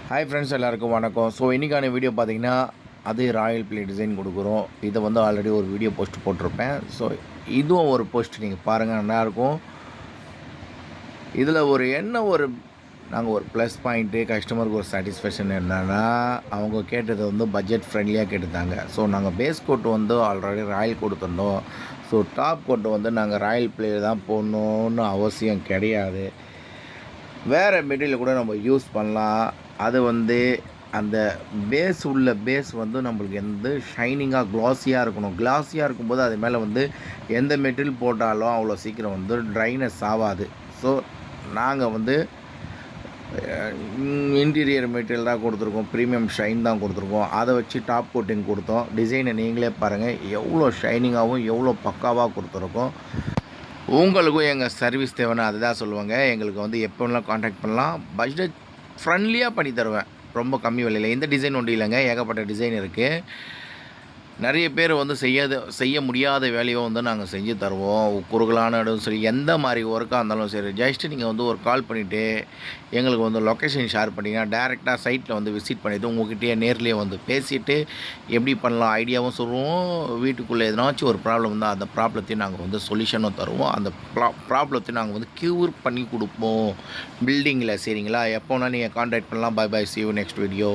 Hi friends, எல்லாருக்கும் வணக்கம். So இன்றைக்கான வீடியோ பார்த்தீங்கன்னா, அது ராயல் ப்ளே டிசைன் கொடுக்குறோம். இதை வந்து ஆல்ரெடி ஒரு வீடியோ போஸ்ட் போட்டிருப்பேன். ஸோ இதுவும் ஒரு போஸ்ட் நீங்கள் பாருங்கள், நல்லாயிருக்கும். இதில் நாங்கள் ஒரு ப்ளஸ் பாயிண்ட்டு, கஸ்டமருக்கு ஒரு சாட்டிஸ்ஃபேக்ஷன் என்னென்னா, அவங்க கேட்டது வந்து பட்ஜெட் ஃப்ரெண்ட்லியாக கேட்டுருந்தாங்க. ஸோ நாங்கள் பேஸ் கோட் வந்து ஆல்ரெடி ராயல் கொடுத்துருந்தோம். ஸோ டாப் கோட் வந்து நாங்கள் ராயல் ப்ளே தான் போடணுன்னு அவசியம் கிடையாது. வேறு மெட்டீரியல் கூட நம்ம யூஸ் பண்ணலாம். அது வந்து அந்த பேஸ் வந்து நம்மளுக்கு ஷைனிங்காக க்ளாஸியாக இருக்கணும். க்ளாஸியாக இருக்கும்போது அது மேலே வந்து எந்த மெட்டீரியல் போட்டாலும் அவ்வளோ சீக்கிரம் வந்து ட்ரைனஸ் ஆகாது. ஸோ நாங்கள் வந்து இன்டீரியர் மெட்டீரியல் தான் கொடுத்துருக்கோம், ப்ரீமியம் ஷைன் தான் கொடுத்துருக்கோம். அதை வச்சு டாப் கோட்டிங் கொடுத்தோம். டிசைனை நீங்களே பாருங்கள், எவ்வளோ ஷைனிங்காகவும் எவ்வளோ பக்காவாக கொடுத்துருக்கோம். உங்களுக்கும் எங்கள் சர்வீஸ் தேவைன்னா அதுதான் சொல்லுவாங்க. எங்களுக்கு வந்து எப்போ வேணாலும் காண்டாக்ட் பண்ணலாம். பட்ஜெட் ஃப்ரெண்ட்லியாக பண்ணி தருவேன், ரொம்ப கம்மி விலையில். இந்த டிசைன் ஒன்றும் இல்லைங்க, ஏகப்பட்ட டிசைன் இருக்குது. நிறைய பேர் வந்து செய்ய முடியாத வேலையை வந்து நாங்கள் செஞ்சு தருவோம். குறுகலான இடம் சரி, எந்த மாதிரி ஒர்க்காக இருந்தாலும் சரி, ஜஸ்ட்டு நீங்கள் வந்து ஒரு கால் பண்ணிவிட்டு எங்களுக்கு வந்து லொக்கேஷன் ஷேர் பண்ணிங்கன்னா டேரெக்டாக சைட்டில் வந்து விசிட் பண்ணிவிட்டு உங்கள்கிட்டயே நேர்லேயே வந்து பேசிவிட்டு எப்படி பண்ணலாம் ஐடியாவும் சொல்லுவோம். வீட்டுக்குள்ளே எதனாச்சும் ஒரு ப்ராப்ளம் இருந்தால் அந்த ப்ராப்ளத்தையும் நாங்கள் வந்து சொல்யூஷனும் தருவோம். அந்த ப்ராப்ளத்தையும் நாங்கள் வந்து க்யூர் பண்ணி கொடுப்போம் பில்டிங்கில். சரிங்களா? எப்போனா நீங்கள் கான்டாக்ட் பண்ணலாம். Bye bye, see you next video.